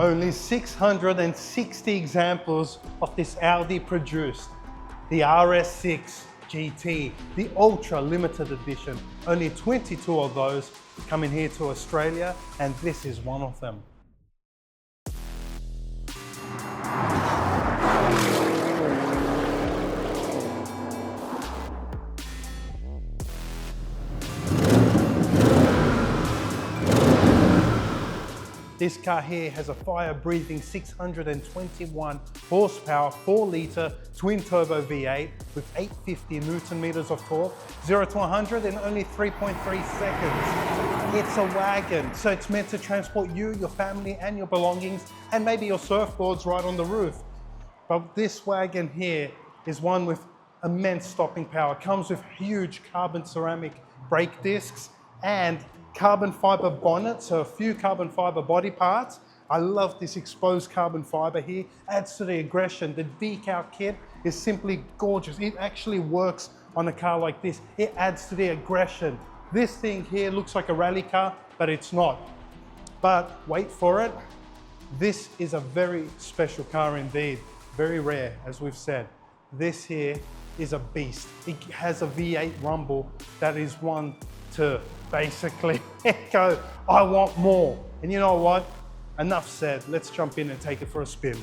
Only 660 examples of this Audi produced. The RS6 GT, the ultra limited edition. Only 22 of those coming here to Australia, and this is one of them. This car here has a fire-breathing 621 horsepower, 4-litre twin-turbo V8 with 850 Newton meters of torque, 0 to 100 in only 3.3 seconds. It's a wagon, so it's meant to transport you, your family, and your belongings, and maybe your surfboards right on the roof. But this wagon here is one with immense stopping power. It comes with huge carbon ceramic brake discs and carbon fiber bonnet, so a few carbon fiber body parts. I love this exposed carbon fiber here. Adds to the aggression. The decal kit is simply gorgeous. It actually works on a car like this. It adds to the aggression. This thing here looks like a rally car, but it's not. But wait for it. This is a very special car indeed. Very rare, as we've said. This here is a beast. It has a V8 rumble that is one to basically go, I want more. And you know what? Enough said. Let's jump in and take it for a spin.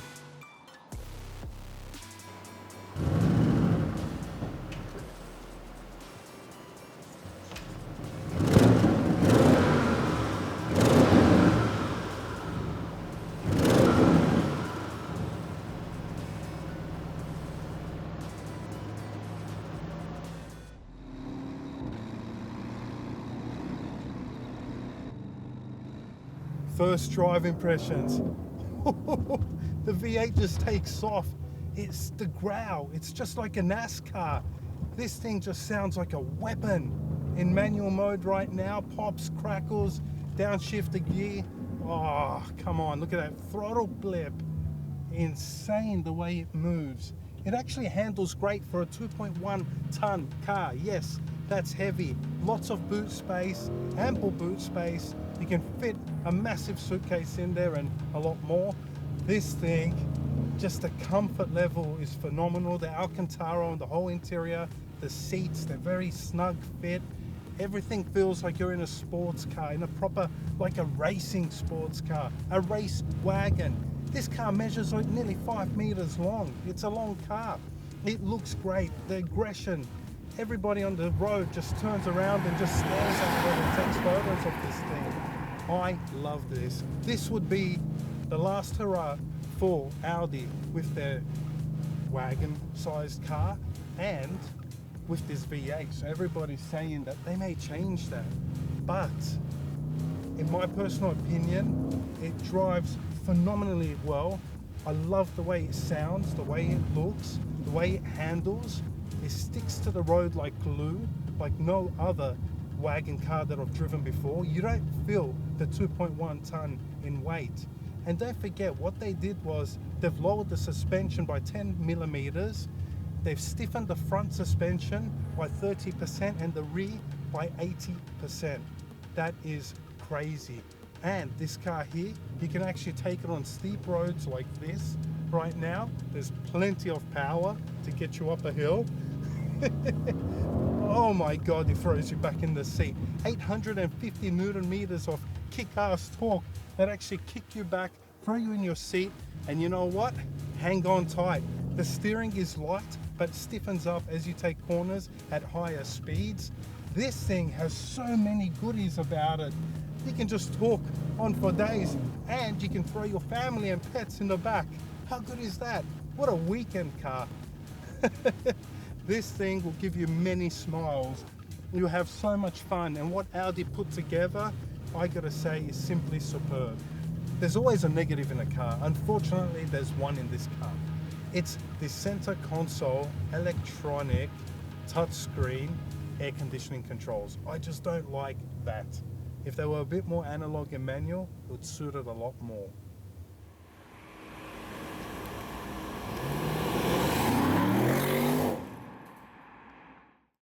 First drive impressions. The V8 just takes off. It's the growl. It's just like a NASCAR. This thing just sounds like a weapon. In manual mode right now, pops, crackles, downshift the gear. Oh, come on, look at that throttle blip. Insane the way it moves. It actually handles great for a 2.1 ton car. Yes, that's heavy. Lots of boot space, ample boot space. You can fit a massive suitcase in there and a lot more. This thing, just the comfort level is phenomenal. The Alcantara on the whole interior, the seats, they're very snug fit. Everything feels like you're in a sports car, in a proper, like a racing sports car, a race wagon. This car measures like nearly 5 meters long. It's a long car. It looks great. The aggression. Everybody on the road just turns around and just stares at it and takes photos of this thing. I love this. This would be the last hurrah for Audi with their wagon-sized car and with this V8. So everybody's saying that they may change that. But in my personal opinion, it drives phenomenally well. I love the way it sounds, the way it looks, the way it handles. It sticks to the road like glue, like no other wagon car that I've driven before. You don't feel the 2.1 ton in weight. And don't forget, what they did was they've lowered the suspension by 10 millimeters. They've stiffened the front suspension by 30% and the rear by 80%. That is crazy. And this car here, you can actually take it on steep roads like this right now. There's plenty of power to get you up a hill. Oh my God, it throws you back in the seat. 850 Newton meters of kick-ass torque that actually kick you back, throw you in your seat, and you know what? Hang on tight. The steering is light, but stiffens up as you take corners at higher speeds. This thing has so many goodies about it. You can just talk on for days, and you can throw your family and pets in the back. How good is that? What a weekend car. This thing will give you many smiles. You'll have so much fun, and what Audi put together, I gotta say, is simply superb. There's always a negative in a car. Unfortunately, there's one in this car. It's the center console, electronic, touchscreen, air conditioning controls. I just don't like that. If they were a bit more analog and manual, it would suit it a lot more.